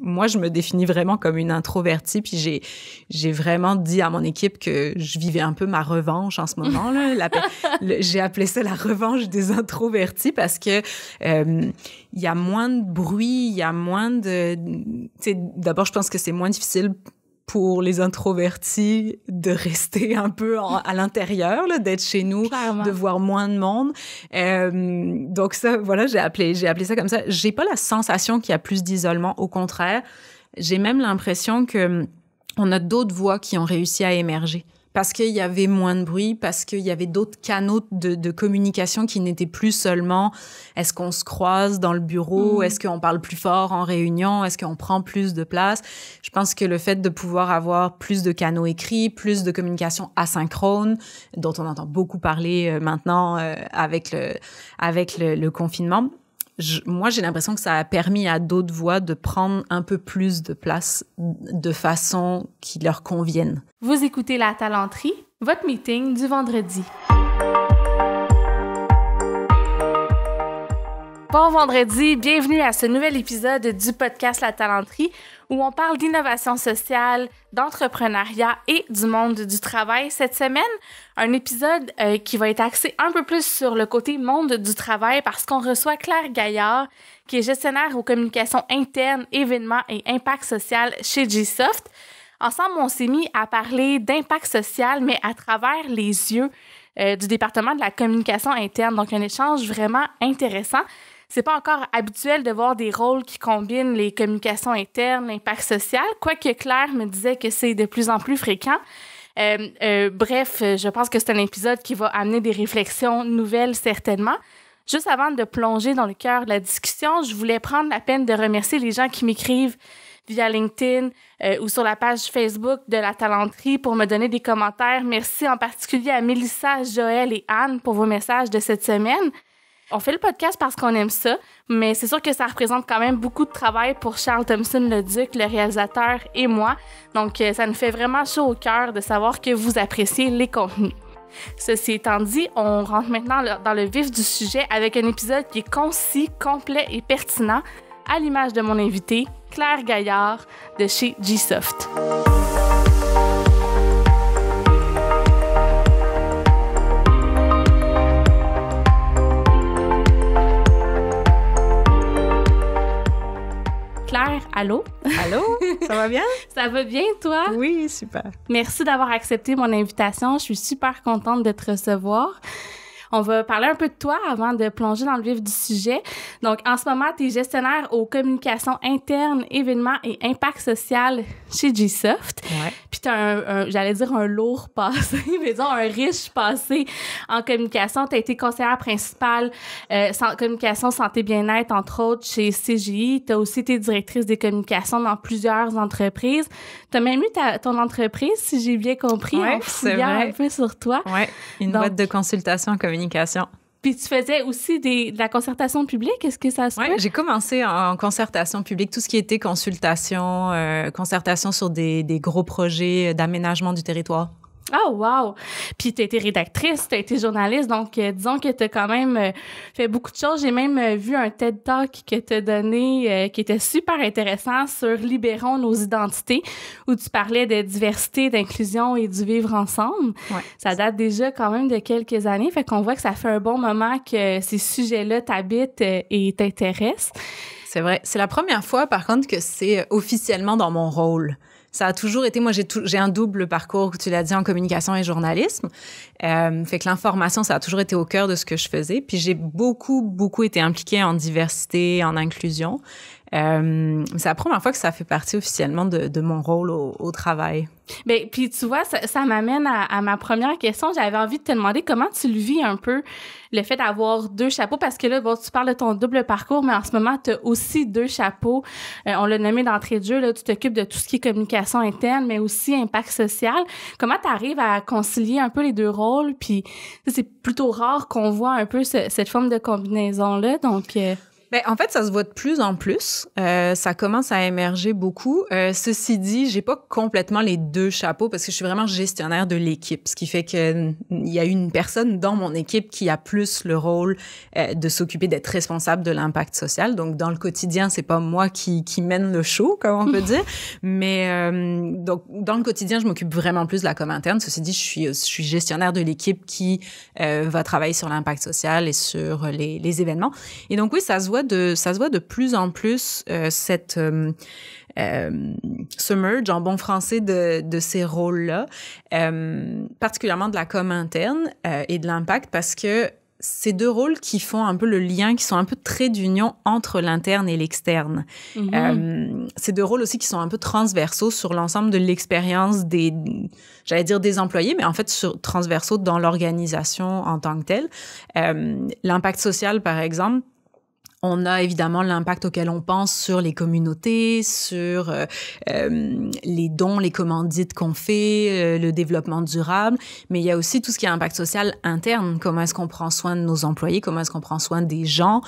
moi, je me définis vraiment comme une introvertie, puis j'ai vraiment dit à mon équipe que je vivais un peu ma revanche en ce moment, là. J'ai appelé ça la revanche des introvertis parce que il y a moins de bruit, il y a moins de... Tu sais, d'abord, je pense que c'est moins difficile pour les introvertis de rester un peu à l'intérieur, là, d'être chez nous, Clairement. de voir moins de monde. Donc ça, voilà, j'ai appelé ça comme ça. J'ai pas la sensation qu'il y a plus d'isolement. Au contraire, j'ai même l'impression que on a d'autres voix qui ont réussi à émerger. Parce qu'il y avait moins de bruit, parce qu'il y avait d'autres canaux de communication qui n'étaient plus seulement est-ce qu'on se croise dans le bureau, est-ce qu'on parle plus fort en réunion, est-ce qu'on prend plus de place. Je pense que le fait de pouvoir avoir plus de canaux écrits, plus de communication asynchrone, dont on entend beaucoup parler maintenant avec le confinement, moi, j'ai l'impression que ça a permis à d'autres voix de prendre un peu plus de place de façon qui leur convienne. Vous écoutez La Talenterie, votre meeting du vendredi. Bon vendredi, bienvenue à ce nouvel épisode du podcast La Talenterie où on parle d'innovation sociale, d'entrepreneuriat et du monde du travail. Cette semaine, un épisode qui va être axé un peu plus sur le côté monde du travail parce qu'on reçoit Claire Gaillard, qui est gestionnaire aux communications internes, événements et impact social chez Gsoft. Ensemble, on s'est mis à parler d'impact social, mais à travers les yeux du département de la communication interne. Donc, un échange vraiment intéressant. C'est pas encore habituel de voir des rôles qui combinent les communications internes, l'impact social, quoique Claire me disait que c'est de plus en plus fréquent. Bref, je pense que c'est un épisode qui va amener des réflexions nouvelles certainement. Juste avant de plonger dans le cœur de la discussion, je voulais prendre la peine de remercier les gens qui m'écrivent via LinkedIn ou sur la page Facebook de La Talenterie pour me donner des commentaires. Merci en particulier à Mélissa, Joël et Anne pour vos messages de cette semaine. On fait le podcast parce qu'on aime ça, mais c'est sûr que ça représente quand même beaucoup de travail pour Charles Thompson-Leduc, le réalisateur, et moi. Donc, ça nous fait vraiment chaud au cœur de savoir que vous appréciez les contenus. Ceci étant dit, on rentre maintenant dans le vif du sujet avec un épisode qui est concis, complet et pertinent, à l'image de mon invitée, Claire Gaillard, de chez Gsoft. Claire, allô? Allô? Ça va bien? Ça va bien, toi? Oui, super. Merci d'avoir accepté mon invitation. Je suis super contente de te recevoir. On va parler un peu de toi avant de plonger dans le vif du sujet. Donc, en ce moment, tu es gestionnaire aux communications internes, événements et impact social chez Gsoft. Ouais. Puis tu as j'allais dire un lourd passé, mais disons un riche passé en communication. Tu as été conseillère principale communication, santé, bien-être, entre autres, chez CGI. Tu as aussi été directrice des communications dans plusieurs entreprises. Tu as même eu ton entreprise, si j'ai bien compris, en fouillant un peu sur toi. Oui, une boîte de consultation en communication. Puis tu faisais aussi de la concertation publique, est-ce que ça se peut? Oui, j'ai commencé en concertation publique, tout ce qui était consultation sur des gros projets d'aménagement du territoire. Oh, wow! Puis tu as été rédactrice, tu as été journaliste, donc disons que tu as quand même fait beaucoup de choses. J'ai même vu un TED Talk que tu as donné qui était super intéressant sur Libérons nos identités, où tu parlais de diversité, d'inclusion et du vivre ensemble. Ouais. Ça date déjà quand même de quelques années, fait qu'on voit que ça fait un bon moment que ces sujets-là t'habitent et t'intéressent. C'est vrai. C'est la première fois, par contre, que c'est officiellement dans mon rôle. Ça a toujours été, moi, j'ai un double parcours, tu l'as dit, en communication et journalisme. Fait que l'information, ça a toujours été au cœur de ce que je faisais. Puis j'ai beaucoup été impliquée en diversité, en inclusion. C'est la première fois que ça fait partie officiellement de mon rôle au travail. Bien, puis tu vois, ça m'amène à ma première question. J'avais envie de te demander comment tu le vis un peu, le fait d'avoir deux chapeaux, parce que là, bon, tu parles de ton double parcours, mais en ce moment, tu as aussi deux chapeaux. On l'a nommé d'entrée de jeu, là, tu t'occupes de tout ce qui est communication interne, mais aussi impact social. Comment tu arrives à concilier un peu les deux rôles? Puis c'est plutôt rare qu'on voit un peu cette forme de combinaison-là, donc... Ben, en fait, ça se voit de plus en plus. Ça commence à émerger beaucoup. Ceci dit, j'ai pas complètement les deux chapeaux parce que je suis vraiment gestionnaire de l'équipe, ce qui fait que il y a une personne dans mon équipe qui a plus le rôle de s'occuper d'être responsable de l'impact social. Donc, dans le quotidien, c'est pas moi qui mène le show, comme on peut dire. Mais donc, dans le quotidien, je m'occupe vraiment plus de la com interne. Ceci dit, je suis gestionnaire de l'équipe qui va travailler sur l'impact social et sur les événements. Et donc, oui, ça se voit de plus en plus ce merge en bon français de ces rôles-là, particulièrement de la com interne et de l'impact, parce que c'est deux rôles qui font un peu le lien, qui sont un peu trait d'union entre l'interne et l'externe. C'est deux rôles aussi qui sont un peu transversaux sur l'ensemble de l'expérience des employés, mais en fait transversaux dans l'organisation en tant que telle. L'impact social, par exemple, on a évidemment l'impact auquel on pense sur les communautés, sur les dons, les commandites qu'on fait, le développement durable, mais il y a aussi tout ce qui est impact social interne. Comment est-ce qu'on prend soin de nos employés? Comment est-ce qu'on prend soin des gens?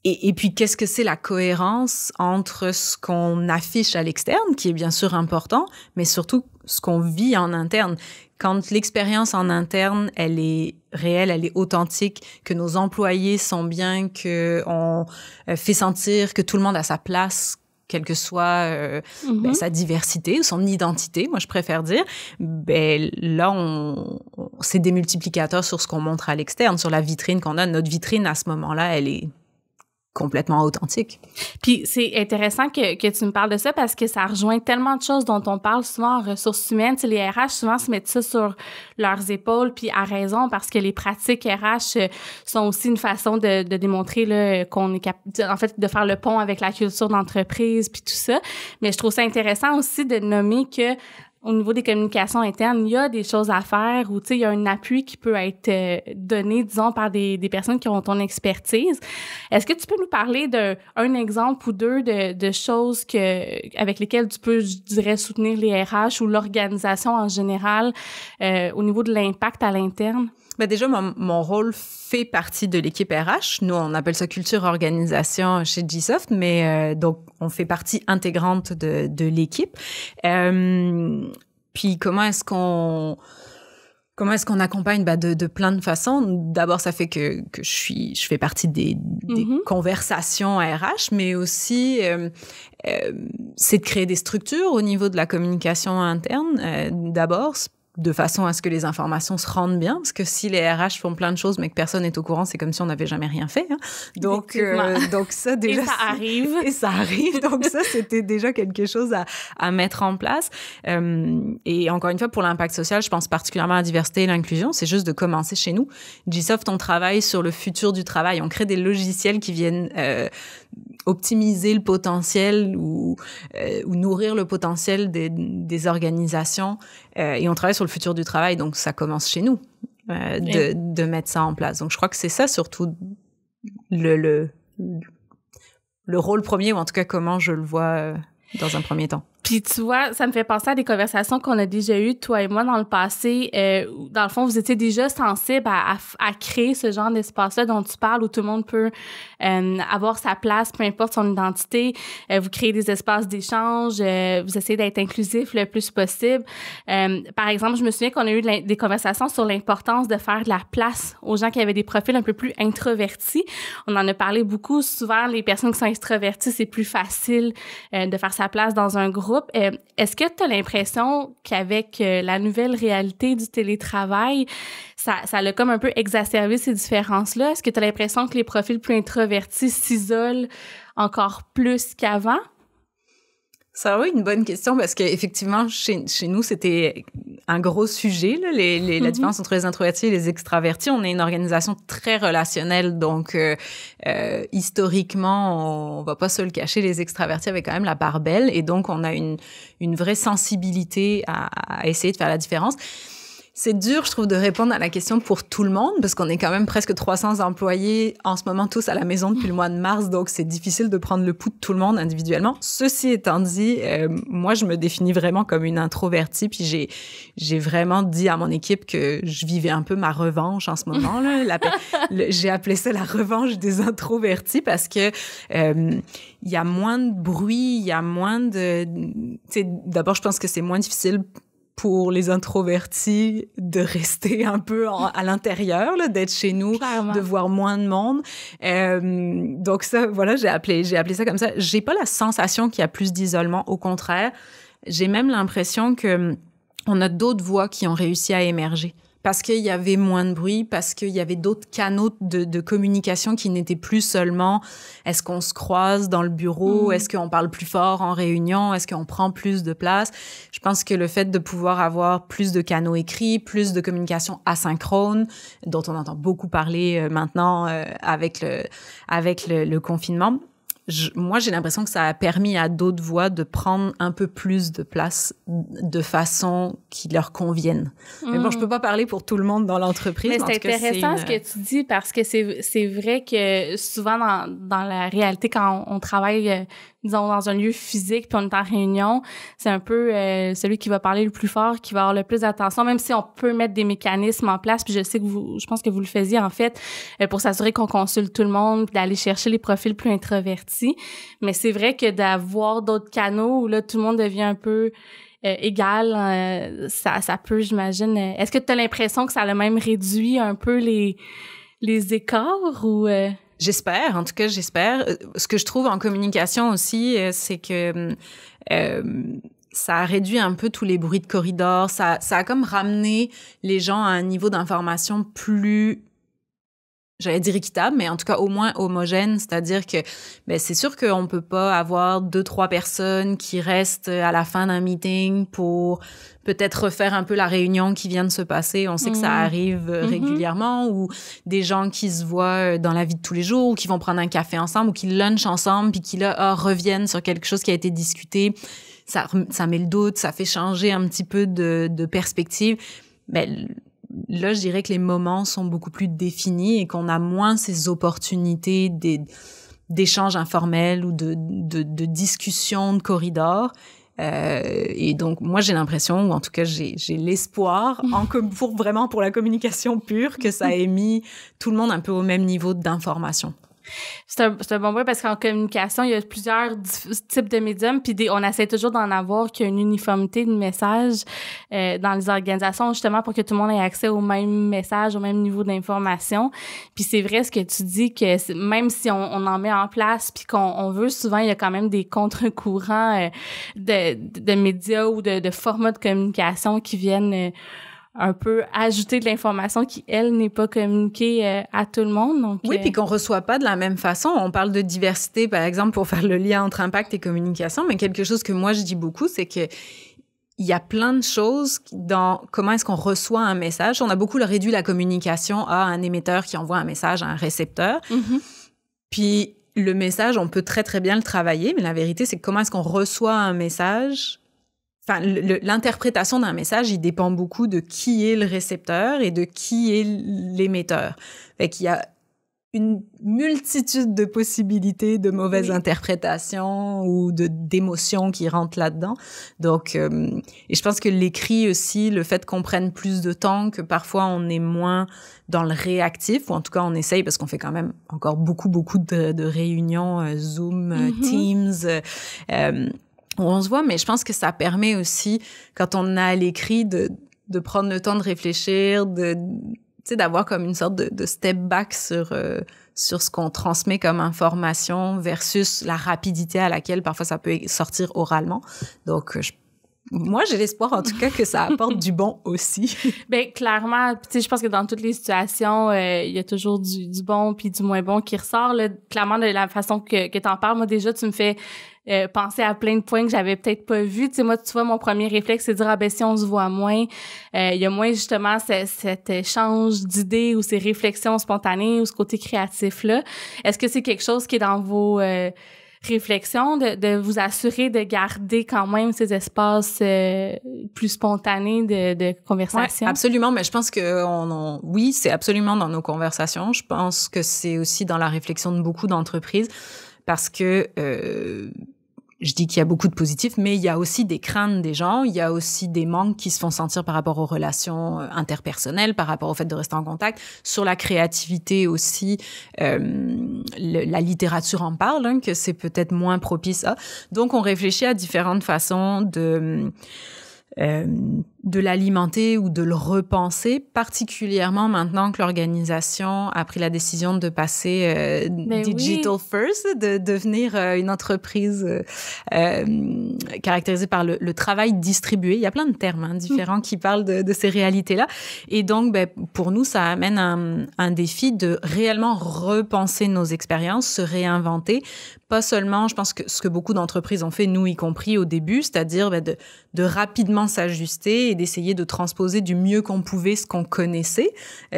Et puis, qu'est-ce que c'est la cohérence entre ce qu'on affiche à l'externe, qui est bien sûr important, mais surtout ce qu'on vit en interne? Quand l'expérience en interne, elle est réelle, elle est authentique, que nos employés sont bien, qu'on fait sentir que tout le monde a sa place, quelle que soit sa diversité ou son identité, moi je préfère dire, ben là, c'est des multiplicateurs sur ce qu'on montre à l'externe, sur la vitrine qu'on a. Notre vitrine, à ce moment-là, elle est complètement authentique. Puis c'est intéressant que tu me parles de ça parce que ça rejoint tellement de choses dont on parle souvent en ressources humaines. Tu sais, les RH souvent se mettent ça sur leurs épaules, puis à raison, parce que les pratiques RH sont aussi une façon de démontrer là, qu'on est capable, en fait, de faire le pont avec la culture d'entreprise, puis tout ça. Mais je trouve ça intéressant aussi de nommer que au niveau des communications internes, il y a des choses à faire ou, tu sais, il y a un appui qui peut être donné, disons, par des personnes qui ont ton expertise. Est-ce que tu peux nous parler d'un exemple ou deux de choses avec lesquelles tu peux, je dirais, soutenir les RH ou l'organisation en général au niveau de l'impact à l'interne? Ben déjà, mon rôle fait partie de l'équipe RH. Nous, on appelle ça culture organisation chez GSoft, mais donc, on fait partie intégrante de l'équipe. Puis, comment est-ce qu'on accompagne? Ben de plein de façons. D'abord, ça fait que je fais partie des conversations RH, mais aussi c'est de créer des structures au niveau de la communication interne. D'abord, de façon à ce que les informations se rendent bien, parce que si les RH font plein de choses mais que personne n'est au courant, c'est comme si on n'avait jamais rien fait. Hein. Donc ça déjà... Et ça arrive. Et ça arrive. Donc ça, c'était déjà quelque chose à mettre en place. Et encore une fois, pour l'impact social, je pense particulièrement à la diversité et l'inclusion. C'est juste de commencer chez nous. GSoft, on travaille sur le futur du travail. On crée des logiciels qui viennent optimiser le potentiel ou nourrir le potentiel des organisations. Et on travaille sur le futur du travail, donc ça commence chez nous de mettre ça en place. Donc je crois que c'est ça surtout le rôle premier, ou en tout cas comment je le vois dans un premier temps. Puis tu vois, ça me fait penser à des conversations qu'on a déjà eues, toi et moi, dans le passé. Dans le fond, vous étiez déjà sensible à créer ce genre d'espace-là dont tu parles, où tout le monde peut avoir sa place, peu importe son identité. Vous créez des espaces d'échange, vous essayez d'être inclusif le plus possible. Par exemple, je me souviens qu'on a eu des conversations sur l'importance de faire de la place aux gens qui avaient des profils un peu plus introvertis. On en a parlé beaucoup. Souvent, les personnes qui sont extroverties, c'est plus facile de faire sa place dans un groupe. Est-ce que tu as l'impression qu'avec la nouvelle réalité du télétravail, ça a comme un peu exacerbé ces différences-là? Est-ce que tu as l'impression que les profils plus introvertis s'isolent encore plus qu'avant? Ça, oui, une bonne question, parce qu'effectivement, chez nous, c'était un gros sujet, là, la différence entre les introvertis et les extravertis. On est une organisation très relationnelle, donc historiquement, on va pas se le cacher, les extravertis avaient quand même la part belle, et donc on a une vraie sensibilité à essayer de faire la différence. C'est dur, je trouve, de répondre à la question pour tout le monde, parce qu'on est quand même presque 300 employés en ce moment tous à la maison depuis le mois de mars, donc c'est difficile de prendre le pouls de tout le monde individuellement. Ceci étant dit, moi, je me définis vraiment comme une introvertie, puis j'ai vraiment dit à mon équipe que je vivais un peu ma revanche en ce moment, là. J'ai appelé ça la revanche des introvertis, parce que il y a moins de bruit, il y a moins de... D'abord, je pense que c'est moins difficile pour les introvertis de rester un peu à l'intérieur, là, d'être chez nous, clairement, de voir moins de monde. Donc ça, voilà, j'ai appelé ça comme ça. J'ai pas la sensation qu'il y a plus d'isolement. Au contraire, j'ai même l'impression que on a d'autres voix qui ont réussi à émerger. Parce qu'il y avait moins de bruit, parce qu'il y avait d'autres canaux de communication qui n'étaient plus seulement est-ce qu'on se croise dans le bureau, est-ce qu'on parle plus fort en réunion, est-ce qu'on prend plus de place. Je pense que le fait de pouvoir avoir plus de canaux écrits, plus de communication asynchrone, dont on entend beaucoup parler maintenant avec le confinement, moi, j'ai l'impression que ça a permis à d'autres voix de prendre un peu plus de place de façon qui leur convienne. Mais bon, je peux pas parler pour tout le monde dans l'entreprise. Mais c'est intéressant ce que tu dis, parce que c'est vrai que souvent dans la réalité, quand on travaille, disons, dans un lieu physique puis on est en réunion, c'est un peu celui qui va parler le plus fort, qui va avoir le plus d'attention, même si on peut mettre des mécanismes en place. Puis je pense que vous le faisiez en fait, pour s'assurer qu'on consulte tout le monde, puis d'aller chercher les profils plus introvertis. Mais c'est vrai que d'avoir d'autres canaux où là tout le monde devient un peu égal, ça peut, j'imagine. Est-ce que tu as l'impression que ça a même réduit un peu les écarts ou J'espère, en tout cas, j'espère. Ce que je trouve en communication aussi, c'est que ça a réduit un peu tous les bruits de corridor. Ça a comme ramené les gens à un niveau d'information plus, j'allais dire équitable, mais en tout cas au moins homogène, c'est-à-dire que c'est sûr qu'on peut pas avoir 2-3 personnes qui restent à la fin d'un meeting pour peut-être refaire un peu la réunion qui vient de se passer. On sait que ça arrive régulièrement, ou des gens qui se voient dans la vie de tous les jours, ou qui vont prendre un café ensemble, ou qui lunchent ensemble, puis qui là reviennent sur quelque chose qui a été discuté. Ça met le doute, ça fait changer un petit peu de perspective. Là, je dirais que les moments sont beaucoup plus définis et qu'on a moins ces opportunités d'échanges informels ou de discussions de corridor. Et donc, moi, j'ai l'impression, ou en tout cas, j'ai l'espoir, pour la communication pure, que ça ait mis tout le monde un peu au même niveau d'information. C'est un bon point, parce qu'en communication, il y a plusieurs types de médiums, puis on essaie toujours d'en avoir qu'il y a une uniformité de message dans les organisations, justement pour que tout le monde ait accès au même message, au même niveau d'information. Puis c'est vrai ce que tu dis, que même si on en met en place, puis qu'on veut, souvent il y a quand même des contre-courants de médias ou de formats de communication qui viennent un peu ajouter de l'information qui, elle, n'est pas communiquée à tout le monde. Donc, oui, puis qu'on reçoit pas de la même façon. On parle de diversité, par exemple, pour faire le lien entre impact et communication, mais quelque chose que moi, je dis beaucoup, c'est que il y a plein de choses dans comment est-ce qu'on reçoit un message. On a beaucoup réduit la communication à un émetteur qui envoie un message à un récepteur. Puis le message, on peut très, très bien le travailler, mais la vérité, c'est comment est-ce qu'on reçoit un message. Enfin, l'interprétation d'un message, il dépend beaucoup de qui est le récepteur et de qui est l'émetteur. Fait qu'il y a une multitude de possibilités de mauvaises interprétations ou d'émotions qui rentrent là-dedans. Donc, et je pense que l'écrit aussi, le fait qu'on prenne plus de temps, que parfois on est moins dans le réactif, ou en tout cas on essaye, parce qu'on fait quand même encore beaucoup de réunions, Zoom, Teams, où on se voit, mais je pense que ça permet aussi, quand on a à l'écrit, de prendre le temps de réfléchir, d'avoir comme une sorte de step back sur ce qu'on transmet comme information versus la rapidité à laquelle parfois ça peut sortir oralement. Donc, moi, j'ai l'espoir, en tout cas, que ça apporte du bon aussi. Clairement, tu sais, je pense que dans toutes les situations, il y a toujours du bon puis du moins bon qui ressort. Là, clairement, de la façon que t'en parles, moi, déjà, tu me fais penser à plein de points que j'avais peut-être pas vus. Tu sais, moi, tu vois, mon premier réflexe, c'est de dire, si on se voit moins, il y a moins, justement, cet échange d'idées ou ces réflexions spontanées ou ce côté créatif-là. Est-ce que c'est quelque chose qui est dans vos réflexion de vous assurer de garder quand même ces espaces plus spontanés de conversation? Ouais, absolument, mais je pense que oui, c'est absolument dans nos conversations. Je pense que c'est aussi dans la réflexion de beaucoup d'entreprises parce que je dis qu'il y a beaucoup de positifs, mais il y a aussi des craintes des gens, il y a aussi des manques qui se font sentir par rapport aux relations interpersonnelles, par rapport au fait de rester en contact. Sur la créativité aussi, la littérature en parle, hein, que c'est peut-être moins propice à. Donc, on réfléchit à différentes façons de l'alimenter ou de le repenser, particulièrement maintenant que l'organisation a pris la décision de passer digital first, de devenir une entreprise caractérisée par le travail distribué. Il y a plein de termes différents qui parlent de ces réalités-là. Et donc, pour nous, ça amène un défi de réellement repenser nos expériences, se réinventer. Pas seulement, je pense que ce que beaucoup d'entreprises ont fait, nous y compris au début, c'est-à-dire de rapidement s'ajuster et d'essayer de transposer du mieux qu'on pouvait ce qu'on connaissait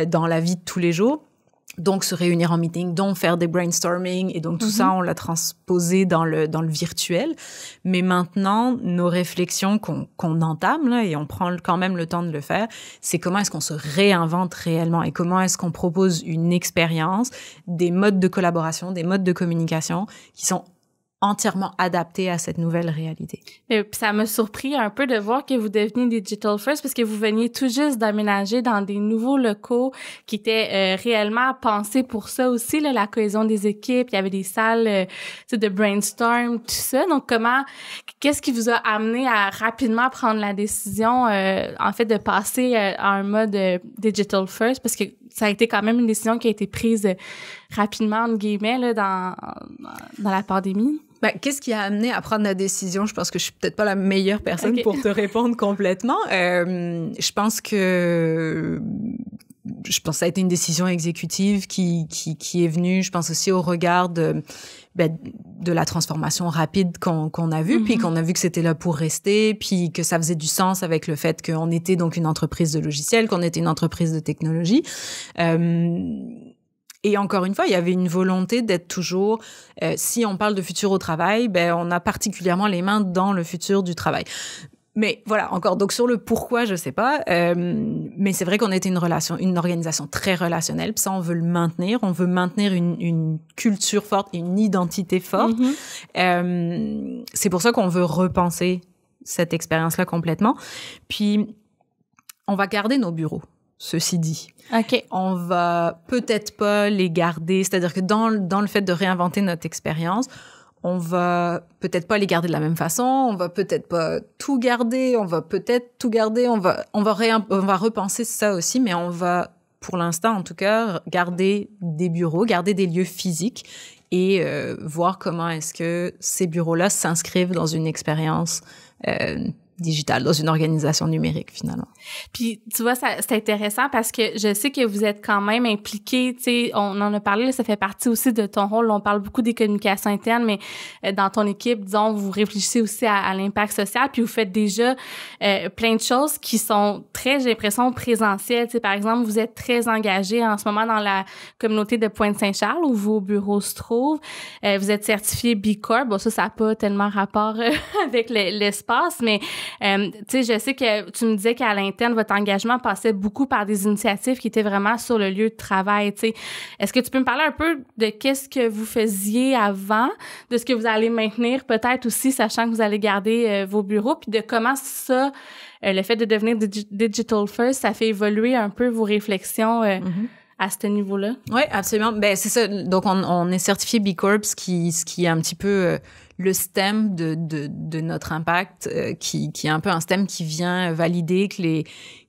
dans la vie de tous les jours. Donc, se réunir en meeting, donc faire des brainstorming. Et donc, tout ça, on l'a transposé dans le virtuel. Mais maintenant, nos réflexions qu'on entame, là, et on prend quand même le temps de le faire, c'est comment est-ce qu'on se réinvente réellement et comment est-ce qu'on propose une expérience, des modes de collaboration, des modes de communication qui sont entièrement adapté à cette nouvelle réalité. Et puis ça m'a surpris un peu de voir que vous deveniez digital first parce que vous veniez tout juste d'aménager dans des nouveaux locaux qui étaient réellement pensés pour ça aussi, là, la cohésion des équipes. Il y avait des salles de brainstorm, tout ça. Donc qu'est-ce qui vous a amené à rapidement prendre la décision en fait de passer à un mode digital first parce que ça a été quand même une décision qui a été prise rapidement, entre guillemets, là, dans la pandémie? Qu'est-ce qui a amené à prendre la décision? Je pense que je suis peut-être pas la meilleure personne pour te répondre complètement. Je pense que ça a été une décision exécutive qui est venue, je pense aussi au regard de la transformation rapide qu'on a vue, puis qu'on a vu que c'était là pour rester, puis que ça faisait du sens avec le fait qu'on était donc une entreprise de logiciels, qu'on était une entreprise de technologie. Et encore une fois, il y avait une volonté d'être toujours, si on parle de futur au travail, on a particulièrement les mains dans le futur du travail. Mais voilà, encore, donc sur le pourquoi, je sais pas, mais c'est vrai qu'on était une organisation très relationnelle, puis ça, on veut le maintenir, on veut maintenir une culture forte et une identité forte. C'est pour ça qu'on veut repenser cette expérience-là complètement. Puis, on va garder nos bureaux. Ceci dit, on va peut-être pas les garder, c'est-à-dire que dans le fait de réinventer notre expérience, on va peut-être pas les garder de la même façon, on va peut-être pas tout garder, on va peut-être tout garder, on va repenser ça aussi, mais on va, pour l'instant en tout cas, garder des bureaux, garder des lieux physiques et voir comment est-ce que ces bureaux-là s'inscrivent dans une expérience digitale, dans une organisation numérique, finalement. Puis, tu vois, c'est intéressant parce que je sais que vous êtes quand même impliqués, tu sais, on en a parlé, là, ça fait partie aussi de ton rôle, on parle beaucoup des communications internes, mais dans ton équipe, disons, vous réfléchissez aussi à l'impact social, puis vous faites déjà plein de choses qui sont très, j'ai l'impression, présentielles. Tu sais, par exemple, vous êtes très engagé en ce moment dans la communauté de Pointe-Saint-Charles, où vos bureaux se trouvent. Vous êtes certifié B Corp. Bon, ça n'a pas tellement rapport avec l'espace, mais tu sais, je sais que tu me disais qu'à l'interne, votre engagement passait beaucoup par des initiatives qui étaient vraiment sur le lieu de travail, tu sais. Est-ce que tu peux me parler un peu de qu'est-ce que vous faisiez avant, de ce que vous allez maintenir peut-être aussi, sachant que vous allez garder vos bureaux, puis de comment ça, le fait de devenir digital first, ça fait évoluer un peu vos réflexions à ce niveau-là? Oui, absolument. C'est ça. Donc, on est certifié B Corp, ce qui est un petit peu le stem de notre impact, qui est un peu un stem qui vient valider que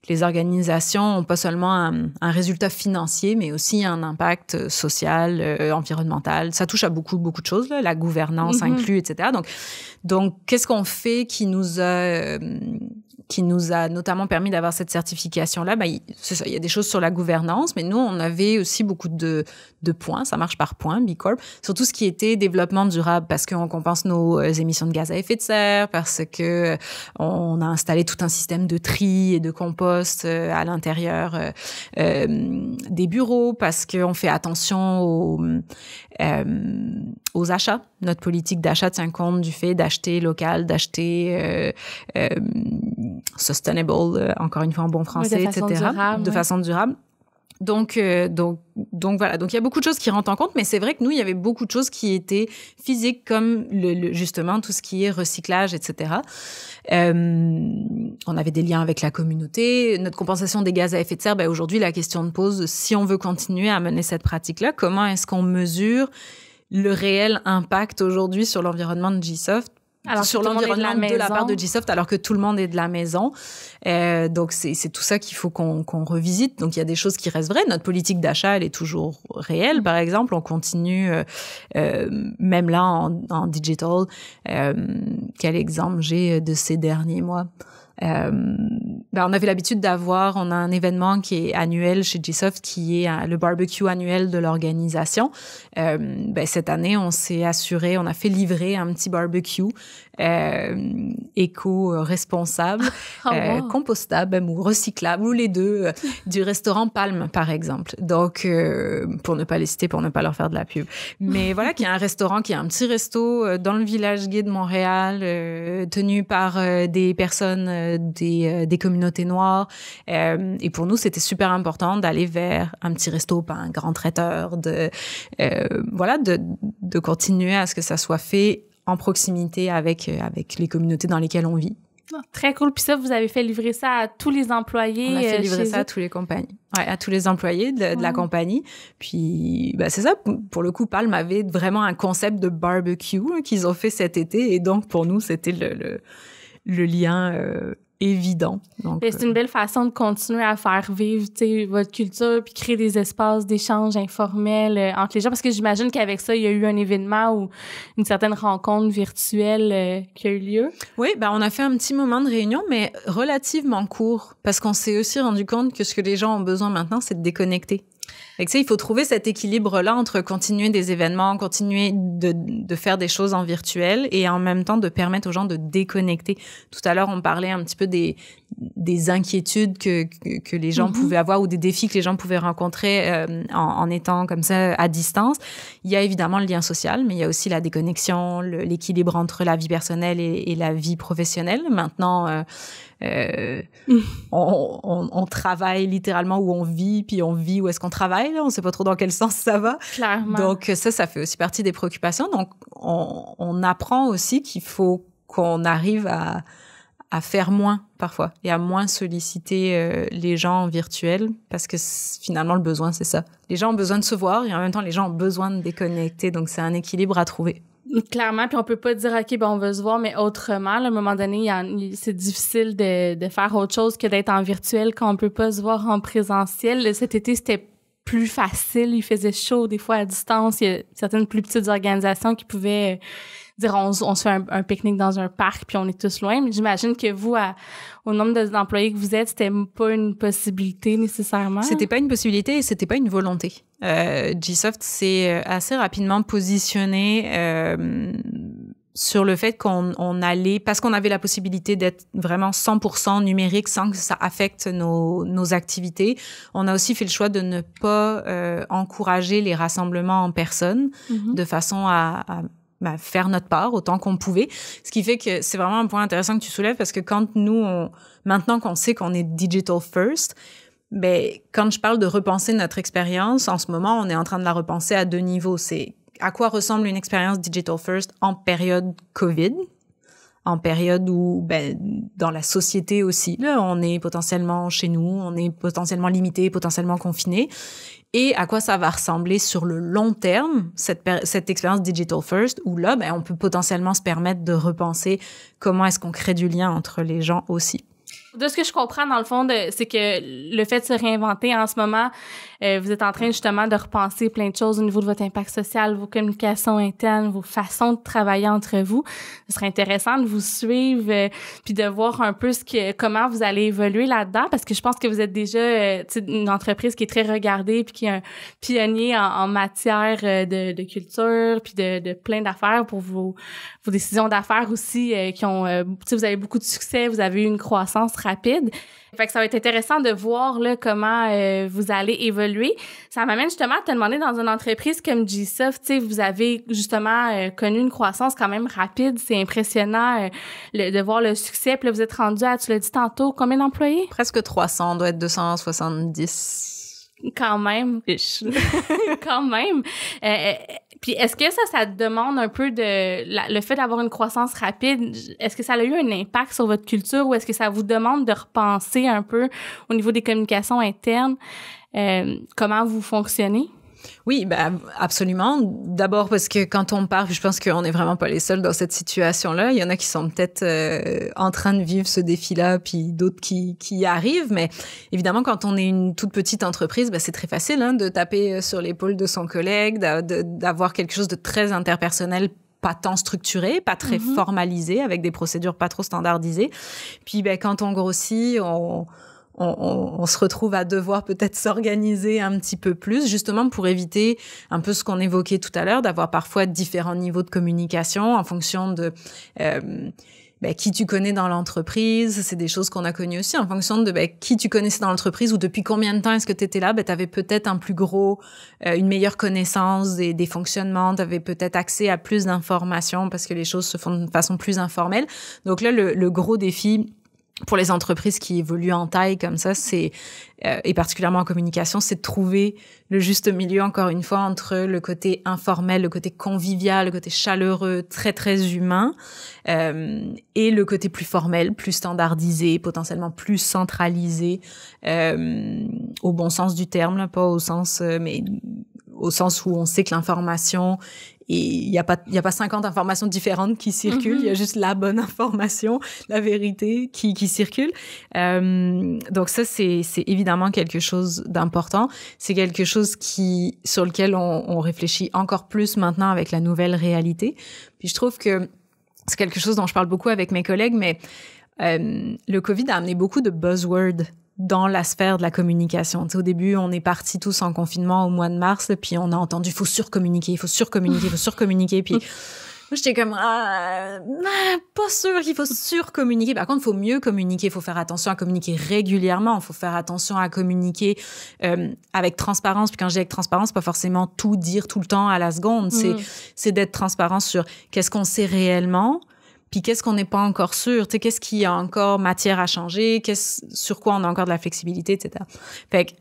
les organisations ont pas seulement un résultat financier, mais aussi un impact social, environnemental. Ça touche à beaucoup de choses, là, la gouvernance inclus, etc. Donc, qu'est-ce qu'on fait qui nous a qui nous a notamment permis d'avoir cette certification-là, c'est ça, il y a des choses sur la gouvernance, mais nous, on avait aussi beaucoup de points, ça marche par points, B Corp, sur tout ce qui était développement durable, parce qu'on compense nos émissions de gaz à effet de serre, parce que on a installé tout un système de tri et de compost à l'intérieur des bureaux, parce qu'on fait attention aux achats. Notre politique d'achat tient compte du fait d'acheter local, d'acheter sustainable, encore une fois en bon français, etc. De façon durable. Donc voilà. Donc il y a beaucoup de choses qui rentrent en compte, mais c'est vrai que nous, il y avait beaucoup de choses qui étaient physiques, comme justement tout ce qui est recyclage, etc. On avait des liens avec la communauté. Notre compensation des gaz à effet de serre, aujourd'hui, la question se pose, si on veut continuer à mener cette pratique-là, comment est-ce qu'on mesure le réel impact aujourd'hui sur l'environnement de GSoft, sur l'environnement de la part de GSoft, alors que tout le monde est de la maison. Donc, c'est tout ça qu'il faut qu'on revisite. Donc, il y a des choses qui restent vraies. Notre politique d'achat, elle est toujours réelle. Par exemple, on continue, même là, en digital. Quel exemple j'ai de ces derniers mois? On avait l'habitude on a un événement qui est annuel chez GSoft, qui est le barbecue annuel de l'organisation. Cette année, on s'est assuré, on a fait livrer un petit barbecue éco-responsable, compostable ou recyclable, ou les deux, du restaurant Palme, par exemple. Donc, pour ne pas les citer, pour ne pas leur faire de la pub. Mais voilà, qui est un restaurant, qui est un petit resto dans le village gay de Montréal, tenu par des personnes des communautés noires. Et pour nous, c'était super important d'aller vers un petit resto, pas un grand traiteur, de continuer à ce que ça soit fait en proximité avec les communautés dans lesquelles on vit. Très cool. Puis ça, vous avez fait livrer ça à tous les employés. On a fait livrer ça à tous les compagnies. Ouais, à tous les employés de la compagnie. Puis, c'est ça. Pour le coup, Palme avait vraiment un concept de barbecue qu'ils ont fait cet été. Et donc, pour nous, c'était le lien évident. Donc, c'est une belle façon de continuer à faire vivre votre culture puis créer des espaces d'échange informels entre les gens, parce que j'imagine qu'avec ça, il y a eu un événement ou une certaine rencontre virtuelle qui a eu lieu. Oui, on a fait un petit moment de réunion, mais relativement court, parce qu'on s'est aussi rendu compte que ce que les gens ont besoin maintenant, c'est de déconnecter. Fait que, il faut trouver cet équilibre-là entre continuer des événements, continuer de faire des choses en virtuel et en même temps de permettre aux gens de déconnecter. Tout à l'heure, on parlait un petit peu des inquiétudes que les gens pouvaient avoir ou des défis que les gens pouvaient rencontrer en étant comme ça à distance. Il y a évidemment le lien social, mais il y a aussi la déconnexion, l'équilibre entre la vie personnelle et la vie professionnelle. Maintenant, on travaille littéralement où on vit, puis on vit où est-ce qu'on travaille. Là. On ne sait pas trop dans quel sens ça va. Clairement. Donc ça fait aussi partie des préoccupations. Donc, on apprend aussi qu'il faut qu'on arrive à faire moins parfois et à moins solliciter les gens en virtuel, parce que finalement, le besoin, c'est ça. Les gens ont besoin de se voir et en même temps, les gens ont besoin de déconnecter. Donc, c'est un équilibre à trouver. Clairement, puis on peut pas dire OK, on veut se voir, mais autrement. Là, à un moment donné, c'est difficile de faire autre chose que d'être en virtuel quand on peut pas se voir en présentiel. Cet été, c'était plus facile. Il faisait chaud des fois à distance. Il y a certaines plus petites organisations qui pouvaient dire on se fait un pique-nique dans un parc puis on est tous loin. Mais j'imagine que vous, au nombre d'employés que vous êtes, c'était pas une possibilité nécessairement. C'était pas une possibilité et c'était pas une volonté. GSoft s'est assez rapidement positionné sur le fait qu'on allait, parce qu'on avait la possibilité d'être vraiment 100% numérique sans que ça affecte nos activités. On a aussi fait le choix de ne pas encourager les rassemblements en personne de façon à faire notre part autant qu'on pouvait. Ce qui fait que c'est vraiment un point intéressant que tu soulèves, parce que maintenant qu'on sait qu'on est digital first, quand je parle de repenser notre expérience, en ce moment, on est en train de la repenser à deux niveaux. C'est à quoi ressemble une expérience digital first en période COVID, en période où, dans la société aussi, là, on est potentiellement chez nous, on est potentiellement limité, potentiellement confiné. Et à quoi ça va ressembler sur le long terme, cette expérience digital first, où là, on peut potentiellement se permettre de repenser comment est-ce qu'on crée du lien entre les gens aussi. De ce que je comprends, dans le fond, c'est que le fait de se réinventer en ce moment, vous êtes en train justement de repenser plein de choses au niveau de votre impact social, vos communications internes, vos façons de travailler entre vous. Ce serait intéressant de vous suivre puis de voir un peu comment vous allez évoluer là-dedans, parce que je pense que vous êtes déjà une entreprise qui est très regardée puis qui est un pionnier en matière de culture puis de plein d'affaires pour vos décisions d'affaires aussi qui ont... vous avez beaucoup de succès, vous avez eu une croissance rapide. Fait que ça va être intéressant de voir là comment vous allez évoluer. Ça m'amène justement à te demander, dans une entreprise comme G-Soft, tu sais, vous avez justement connu une croissance quand même rapide. C'est impressionnant de voir le succès. Puis là, vous êtes rendu à, tu l'as dit tantôt, combien d'employés? Presque 300, on doit être 270. Quand même. Quand même. Puis est-ce que ça demande un peu le fait d'avoir une croissance rapide, est-ce que ça a eu un impact sur votre culture ou est-ce que ça vous demande de repenser un peu au niveau des communications internes, comment vous fonctionnez? Oui, ben absolument. D'abord parce que quand on parle, je pense qu'on n'est vraiment pas les seuls dans cette situation-là. Il y en a qui sont peut-être en train de vivre ce défi-là, puis d'autres qui y arrivent. Mais évidemment, quand on est une toute petite entreprise, ben, c'est très facile de taper sur l'épaule de son collègue, d'avoir quelque chose de très interpersonnel, pas tant structuré, pas très formalisé, avec des procédures pas trop standardisées. Puis ben, quand on grossit, on se retrouve à devoir peut-être s'organiser un petit peu plus, justement pour éviter un peu ce qu'on évoquait tout à l'heure, d'avoir parfois différents niveaux de communication en fonction de qui tu connais dans l'entreprise. C'est des choses qu'on a connues aussi en fonction de qui tu connaissais dans l'entreprise ou depuis combien de temps est-ce que tu étais là. Tu avais peut-être une meilleure connaissance des fonctionnements, tu avais peut-être accès à plus d'informations parce que les choses se font de façon plus informelle. Donc là, le gros défi pour les entreprises qui évoluent en taille comme ça, et particulièrement en communication, c'est de trouver le juste milieu, encore une fois, entre le côté informel, le côté convivial, le côté chaleureux, très, très humain, et le côté plus formel, plus standardisé, potentiellement plus centralisé, au bon sens du terme, là, pas au sens, mais au sens où on sait que l'information, et il y a pas 50 informations différentes qui circulent, il y a juste la bonne information, la vérité qui circule. Donc ça, c'est évidemment quelque chose d'important. C'est quelque chose sur lequel on réfléchit encore plus maintenant avec la nouvelle réalité. Puis je trouve que c'est quelque chose dont je parle beaucoup avec mes collègues, mais le COVID a amené beaucoup de buzzwords dans la sphère de la communication. Tu sais, au début, on est partis tous en confinement au mois de mars, puis on a entendu « faut surcommuniquer », puis moi, j'étais comme pas sûr qu'il faut surcommuniquer. Par contre, il faut mieux communiquer, il faut faire attention à communiquer régulièrement, il faut faire attention à communiquer avec transparence. Puis quand je dis avec transparence, c'est pas forcément tout dire tout le temps à la seconde, c'est d'être transparent sur qu'est-ce qu'on sait réellement, puis qu'est-ce qu'on n'est pas encore sûr, tu sais, qu'est-ce qui a encore matière à changer, sur quoi on a encore de la flexibilité, etc. Fait que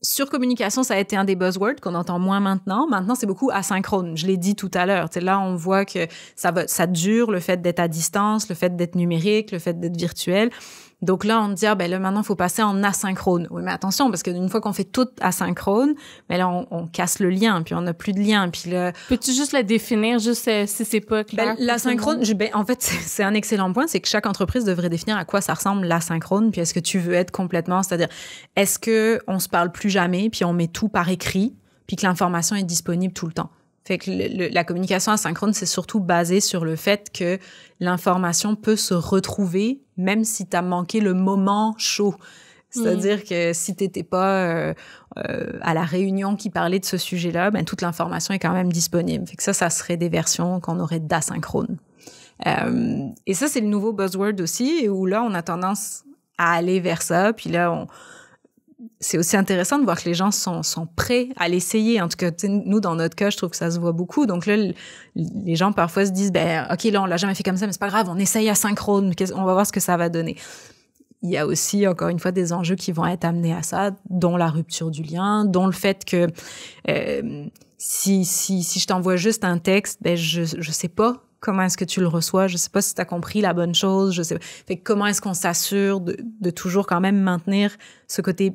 surcommunication, ça a été un des buzzwords qu'on entend moins maintenant. Maintenant, c'est beaucoup asynchrone. Je l'ai dit tout à l'heure. Tu sais, là, on voit que ça dure, le fait d'être à distance, le fait d'être numérique, le fait d'être virtuel. Donc là, on dit, là, maintenant, il faut passer en asynchrone. Oui, mais attention, parce qu'une fois qu'on fait tout asynchrone, mais là, on casse le lien, puis on n'a plus de lien. Puis là... Peux-tu juste le définir, juste si c'est pas clair? L'asynchrone, en fait, c'est un excellent point, c'est que chaque entreprise devrait définir à quoi ça ressemble l'asynchrone, puis est-ce que tu veux être complètement, c'est-à-dire, est-ce que on se parle plus jamais, puis on met tout par écrit, puis que l'information est disponible tout le temps? Fait que la communication asynchrone, c'est surtout basé sur le fait que l'information peut se retrouver même si tu as manqué le moment chaud. C'est-à-dire que si tu n'étais pas à la réunion qui parlait de ce sujet-là, toute l'information est quand même disponible. Fait que ça serait des versions qu'on aurait d'asynchrone. Et ça, c'est le nouveau buzzword aussi, où là, on a tendance à aller vers ça. Puis là, c'est aussi intéressant de voir que les gens sont prêts à l'essayer. En tout cas, nous, dans notre cas, je trouve que ça se voit beaucoup. Donc là, les gens parfois se disent, OK, là, on l'a jamais fait comme ça, mais c'est pas grave, on essaye asynchrone, on va voir ce que ça va donner. Il y a aussi, encore une fois, des enjeux qui vont être amenés à ça, dont la rupture du lien, dont le fait que si je t'envoie juste un texte, je sais pas comment est-ce que tu le reçois, je sais pas si tu as compris la bonne chose, je sais pas. Fait que comment est-ce qu'on s'assure de toujours quand même maintenir ce côté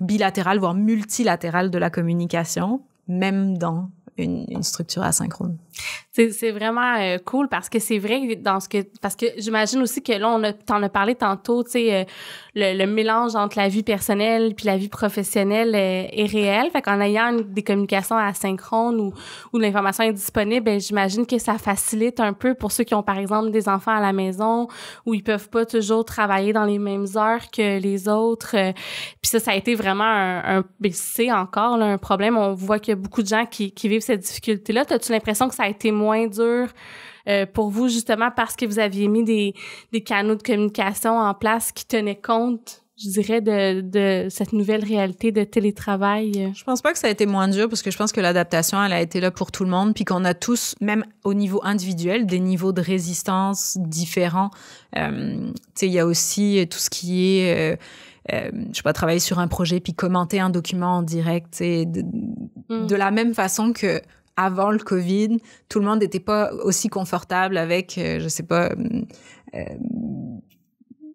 bilatéral, voire multilatéral de la communication, même dans une structure asynchrone. C'est vraiment cool parce que c'est vrai parce que j'imagine aussi que là t'en as parlé tantôt, tu sais, le mélange entre la vie personnelle puis la vie professionnelle est réel. Fait qu'en ayant des communications asynchrones où l'information est disponible, ben, j'imagine que ça facilite un peu pour ceux qui ont par exemple des enfants à la maison où ils peuvent pas toujours travailler dans les mêmes heures que les autres. Puis ça a été vraiment c'est encore là, un problème. On voit qu'il y a beaucoup de gens qui vivent cette difficulté-là. T'as-tu l'impression que ça a été moins dur pour vous, justement, parce que vous aviez mis des canaux de communication en place qui tenaient compte, je dirais, de cette nouvelle réalité de télétravail? Je pense pas que ça a été moins dur parce que je pense que l'adaptation, elle a été là pour tout le monde puis qu'on a tous, même au niveau individuel, des niveaux de résistance différents. Tu sais, il y a aussi tout ce qui est... je sais pas, travailler sur un projet puis commenter un document en direct, tu sais, de la même façon que avant le COVID, tout le monde n'était pas aussi confortable avec, je sais pas,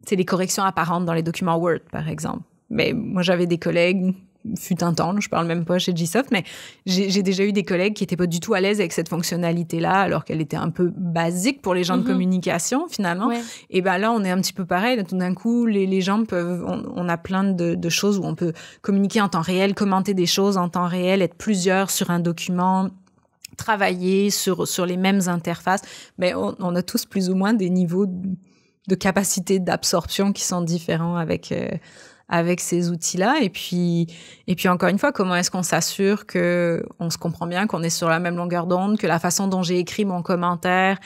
c'est les corrections apparentes dans les documents Word, par exemple. Mais moi, j'avais des collègues, fut un temps, je parle même pas chez Gsoft, mais j'ai déjà eu des collègues qui étaient pas du tout à l'aise avec cette fonctionnalité-là, alors qu'elle était un peu basique pour les gens de communication, finalement. Ouais. Et ben là, on est un petit peu pareil. Là, tout d'un coup, les gens peuvent, on a plein de choses où on peut communiquer en temps réel, commenter des choses en temps réel, être plusieurs sur un document, travailler sur les mêmes interfaces. Ben, on a tous plus ou moins des niveaux de capacité d'absorption qui sont différents avec ces outils-là. Et puis encore une fois, comment est-ce qu'on s'assure que on se comprend bien, qu'on est sur la même longueur d'onde, que la façon dont j'ai écrit mon commentaire,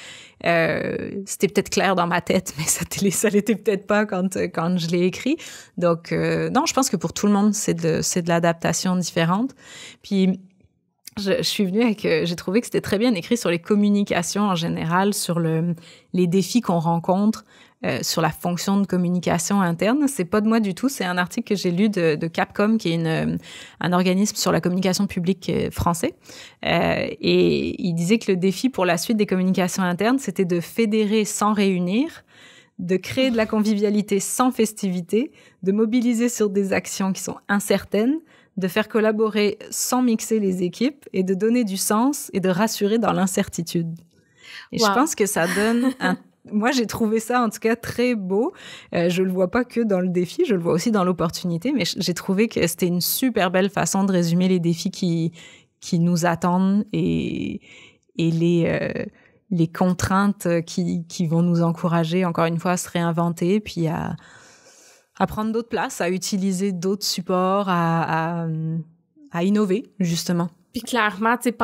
c'était peut-être clair dans ma tête, mais ça l'était peut-être pas quand je l'ai écrit. Donc, non, je pense que pour tout le monde, c'est de l'adaptation différente. Puis, je suis venue j'ai trouvé que c'était très bien écrit sur les communications en général, sur les défis qu'on rencontre, sur la fonction de communication interne. C'est pas de moi du tout, c'est un article que j'ai lu de Capcom, qui est un organisme sur la communication publique français. Et il disait que le défi pour la suite des communications internes, c'était de fédérer sans réunir, de créer de la convivialité sans festivité, de mobiliser sur des actions qui sont incertaines, de faire collaborer sans mixer les équipes et de donner du sens et de rassurer dans l'incertitude. Et je pense que ça donne moi, j'ai trouvé ça, en tout cas, très beau. Je le vois pas que dans le défi, je le vois aussi dans l'opportunité, mais j'ai trouvé que c'était une super belle façon de résumer les défis qui nous attendent et les contraintes qui vont nous encourager, encore une fois, à se réinventer, puis à prendre d'autres places, à utiliser d'autres supports, à innover, justement. Puis clairement, tu sais,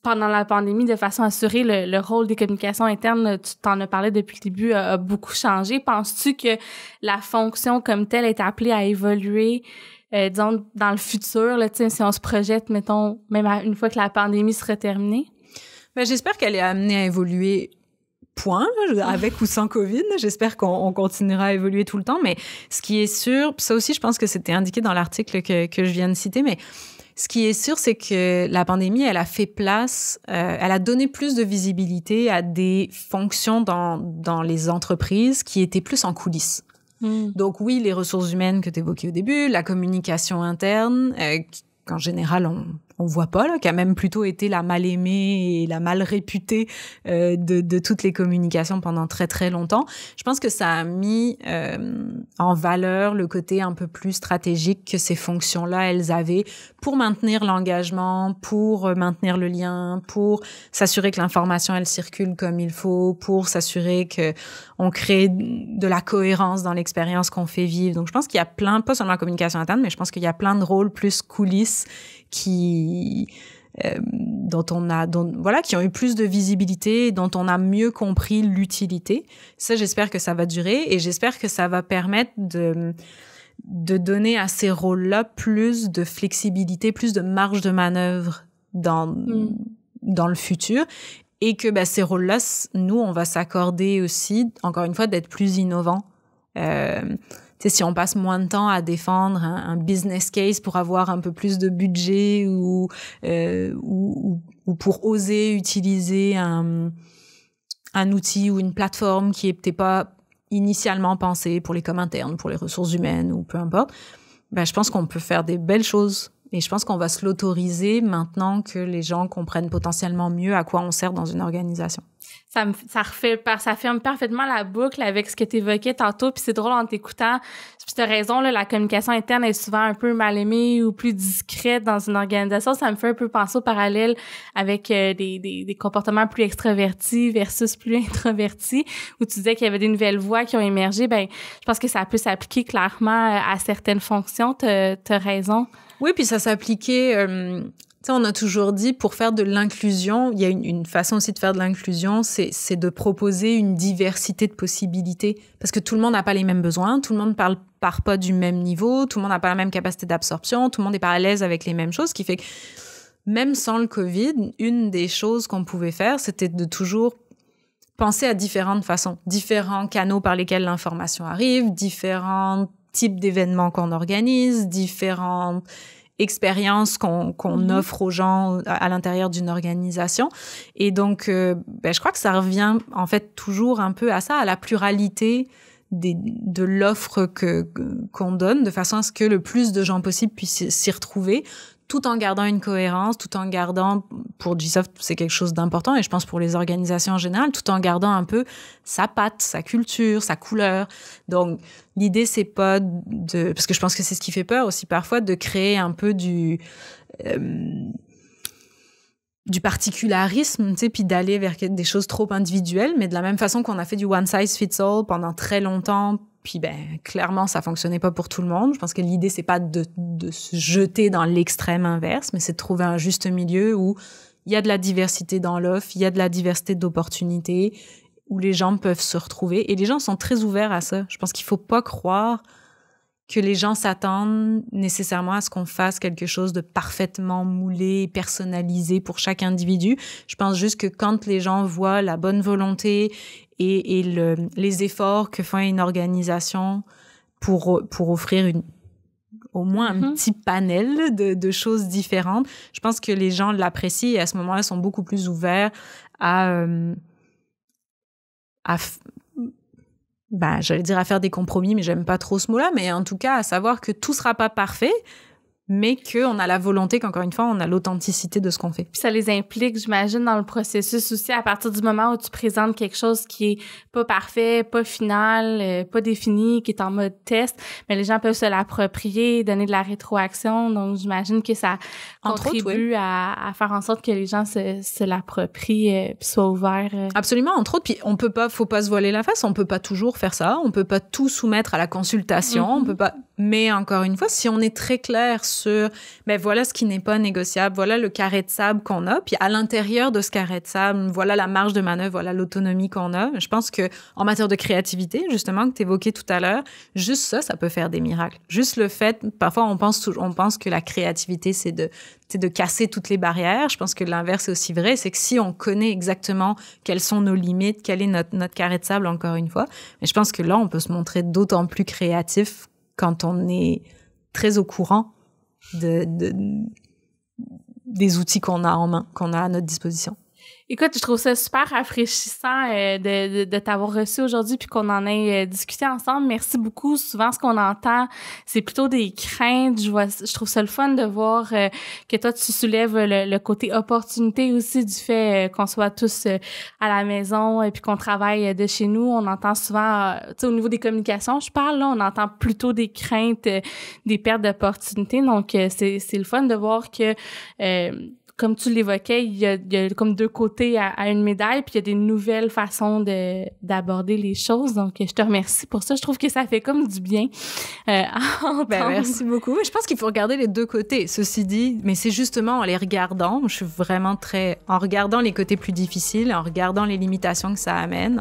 pendant la pandémie, de façon assurée, le rôle des communications internes, tu t'en as parlé depuis le début, a beaucoup changé. Penses-tu que la fonction comme telle est appelée à évoluer, disons, dans le futur, là, tu sais, si on se projette, mettons, même une fois que la pandémie sera terminée? Ben, j'espère qu'elle est amenée à évoluer. Point, avec ou sans COVID. J'espère qu'on continuera à évoluer tout le temps. Mais ce qui est sûr, ça aussi, je pense que c'était indiqué dans l'article que je viens de citer, mais ce qui est sûr, c'est que la pandémie, elle a fait place, elle a donné plus de visibilité à des fonctions dans les entreprises qui étaient plus en coulisses. Donc oui, les ressources humaines que tu évoquais au début, la communication interne, qu'en général, on voit pas, là, qui a même plutôt été la mal aimée et la mal réputée de toutes les communications pendant très, très longtemps. Je pense que ça a mis en valeur le côté un peu plus stratégique que ces fonctions-là, elles avaient pour maintenir l'engagement, pour maintenir le lien, pour s'assurer que l'information, elle circule comme il faut, pour s'assurer qu'on crée de la cohérence dans l'expérience qu'on fait vivre. Donc, je pense qu'il y a plein, pas seulement la communication interne, mais je pense qu'il y a plein de rôles plus coulisses qui ont eu plus de visibilité, dont on a mieux compris l'utilité. Ça, j'espère que ça va durer et j'espère que ça va permettre de donner à ces rôles-là plus de flexibilité, plus de marge de manœuvre dans le futur et que ces rôles-là, nous, on va s'accorder aussi, encore une fois, d'être plus innovants. Si on passe moins de temps à défendre un business case pour avoir un peu plus de budget ou pour oser utiliser un outil ou une plateforme qui est peut-être pas initialement pensée pour les coms internes, pour les ressources humaines ou peu importe, je pense qu'on peut faire des belles choses Et je pense qu'on va se l'autoriser maintenant que les gens comprennent potentiellement mieux à quoi on sert dans une organisation. Ça ferme parfaitement la boucle avec ce que tu évoquais tantôt, puis c'est drôle en t'écoutant. Puis t'as raison, là, la communication interne est souvent un peu mal aimée ou plus discrète dans une organisation. Ça me fait un peu penser au parallèle avec des comportements plus extravertis versus plus introvertis, où tu disais qu'il y avait des nouvelles voix qui ont émergé. Ben, je pense que ça peut s'appliquer clairement à certaines fonctions. T'as raison. Oui, puis ça s'appliquait... on a toujours dit, pour faire de l'inclusion, il y a une façon aussi de faire de l'inclusion, c'est de proposer une diversité de possibilités. Parce que tout le monde n'a pas les mêmes besoins, tout le monde part pas du même niveau, tout le monde n'a pas la même capacité d'absorption, tout le monde n'est pas à l'aise avec les mêmes choses, ce qui fait que même sans le COVID, une des choses qu'on pouvait faire, c'était de toujours penser à différentes façons, différents canaux par lesquels l'information arrive, différents types d'événements qu'on organise, différentes expériences qu'on offre aux gens à l'intérieur d'une organisation. Et donc, je crois que ça revient en fait toujours un peu à ça, à la pluralité de l'offre qu'on donne, de façon à ce que le plus de gens possible puissent s'y retrouver, tout en gardant une cohérence, tout en gardant, pour Gsoft, c'est quelque chose d'important, et je pense pour les organisations en général, tout en gardant un peu sa patte, sa culture, sa couleur. Donc, l'idée, c'est pas parce que je pense que c'est ce qui fait peur aussi parfois, de créer un peu du particularisme, tu sais, puis d'aller vers des choses trop individuelles, mais de la même façon qu'on a fait du one size fits all pendant très longtemps. Puis clairement, ça fonctionnait pas pour tout le monde. Je pense que l'idée, c'est pas de se jeter dans l'extrême inverse, mais c'est de trouver un juste milieu où il y a de la diversité dans l'offre, il y a de la diversité d'opportunités, où les gens peuvent se retrouver. Et les gens sont très ouverts à ça. Je pense qu'il faut pas croire que les gens s'attendent nécessairement à ce qu'on fasse quelque chose de parfaitement moulé, personnalisé pour chaque individu. Je pense juste que quand les gens voient la bonne volonté et les efforts que fait une organisation pour offrir au moins un petit panel de choses différentes, je pense que les gens l'apprécient et à ce moment-là sont beaucoup plus ouverts j'allais dire à faire des compromis, mais j'aime pas trop ce mot-là, mais en tout cas à savoir que tout sera pas parfait, mais qu'on a la volonté qu'encore une fois, on a l'authenticité de ce qu'on fait. Puis ça les implique, j'imagine, dans le processus aussi, à partir du moment où tu présentes quelque chose qui est pas parfait, pas final, pas défini, qui est en mode test, mais les gens peuvent se l'approprier, donner de la rétroaction, donc j'imagine que ça contribue à faire en sorte que les gens se l'approprient puis soient ouverts. Absolument, entre autres, puis faut pas se voiler la face, on peut pas toujours faire ça, on peut pas tout soumettre à la consultation, on peut pas, mais encore une fois, si on est très clair sur, voilà ce qui n'est pas négociable, voilà le carré de sable qu'on a, puis à l'intérieur de ce carré de sable, voilà la marge de manœuvre, voilà l'autonomie qu'on a. Je pense que en matière de créativité, justement, que tu évoquais tout à l'heure, juste ça peut faire des miracles. Juste le fait, parfois on pense que la créativité, c'est de casser toutes les barrières. Je pense que l'inverse est aussi vrai, c'est que si on connaît exactement quelles sont nos limites, quel est notre carré de sable, encore une fois, mais je pense que là, on peut se montrer d'autant plus créatif quand on est très au courant des outils qu'on a en main, qu'on a à notre disposition. Écoute, je trouve ça super rafraîchissant de t'avoir reçu aujourd'hui puis qu'on en ait discuté ensemble. Merci beaucoup. Souvent, ce qu'on entend, c'est plutôt des craintes. Je trouve ça le fun de voir que toi, tu soulèves le côté opportunité aussi du fait qu'on soit tous à la maison et puis qu'on travaille de chez nous. On entend souvent, tu sais, au niveau des communications, je parle, là, on entend plutôt des craintes, des pertes d'opportunités. Donc, c'est le fun de voir que comme tu l'évoquais, il y a comme deux côtés à une médaille, puis il y a des nouvelles façons d'aborder les choses. Donc, je te remercie pour ça. Je trouve que ça fait comme du bien. Merci beaucoup. Je pense qu'il faut regarder les deux côtés, ceci dit, mais c'est justement en les regardant, je suis vraiment en regardant les côtés plus difficiles, en regardant les limitations que ça amène,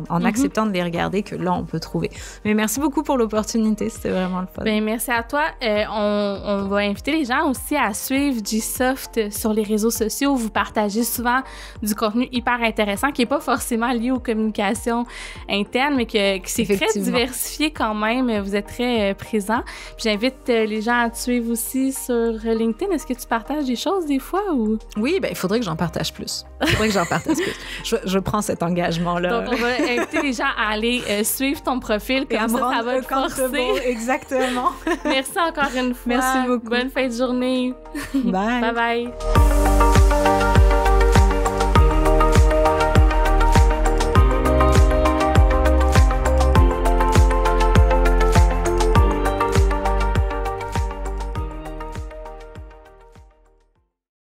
en acceptant de les regarder, que là, on peut trouver. Mais merci beaucoup pour l'opportunité, c'était vraiment le fun. Merci à toi. On va inviter les gens aussi à suivre Gsoft sur les réseaux sociaux, vous partagez souvent du contenu hyper intéressant qui n'est pas forcément lié aux communications internes, mais qui c'est très diversifié quand même. Vous êtes très présent. Puis j'invite les gens à te suivre aussi sur LinkedIn. Est-ce que tu partages des choses des fois ou? Oui, ben il faudrait que j'en partage plus. Je prends cet engagement-là. Donc, on va inviter les gens à aller suivre ton profil. Comme ça va te forcer. Exactement. Merci encore une fois. Merci beaucoup. Bonne fin de journée. Bye. Bye bye.